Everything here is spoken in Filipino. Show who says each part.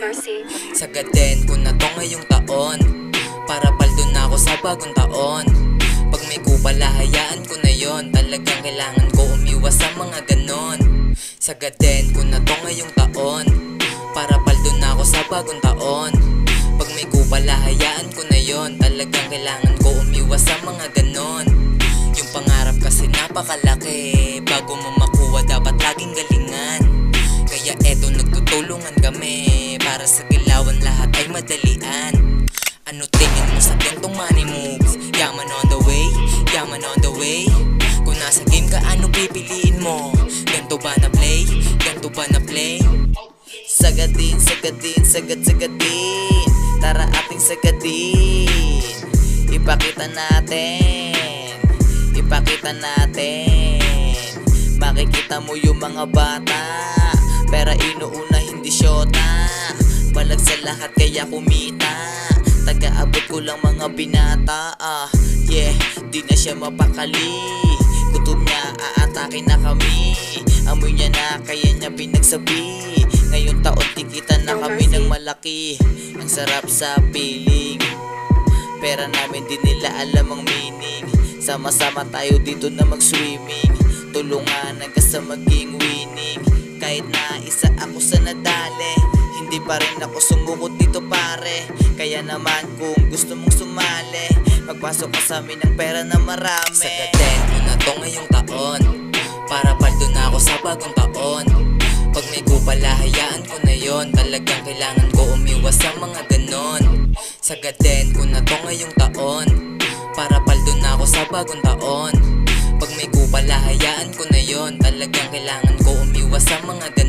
Speaker 1: Mercy.
Speaker 2: Sagaden ko na to ngayong taon, para paldo na ako sa bagong taon. Pag may kupala, hayaan ko na yon. Talagang kailangan ko umiwas sa mga ganon. Sagaden ko na to ngayong taon, para paldo na ako sa bagong taon. Pag may kupala, hayaan ko na yon. Talagang kailangan ko umiwas sa mga ganon. Yung pangarap kasi napakalaki, bago mo makuha dapat laging galingan. Kaya eto nagtutulungan kami, para sa gilawan lahat ay madalian. Ano tingin mo sa gantong money moves? Yaman on the way, yaman on the way. Kung nasa game ka, ano pipiliin mo? Ganto ba na play? Ganto ba na play?
Speaker 3: Sagadin, sagadin, sagadin. Tara ating sagadin. Ipakita natin, ipakita natin. Makikita mo yung mga bata, pera inuuna hindi syota. Balag sa lahat kaya kumita, taga-abot ko lang mga binata. Yeah, di na siya mapakali, kutob niya aatake na kami. Amoy niya na kaya niya pinagsabi, ngayon taon tikita na kami ng malaki. Ang sarap sa piling, pera namin di nila alam ang meaning. Sama-sama tayo dito na mag-swimming, tulungan hanggang sa maging winning. Kahit na isa ako sa nadali, hindi pa rin ako sumukot dito pare. Kaya naman kung gusto mong sumali, magpasok ka sa amin ng pera na marami.
Speaker 2: Sagaden ko na to ngayong taon, para paldo na ako sa bagong taon. Pag may kupala, hayaan ko na yon. Talagang kailangan ko umiwas sa mga ganon. Sagaden ko na to ngayong taon, para paldo na ako sa bagong taon. Pag may kupala, hayaan ko na yon. Talagang kailangan ko umiwas sa mga ganon.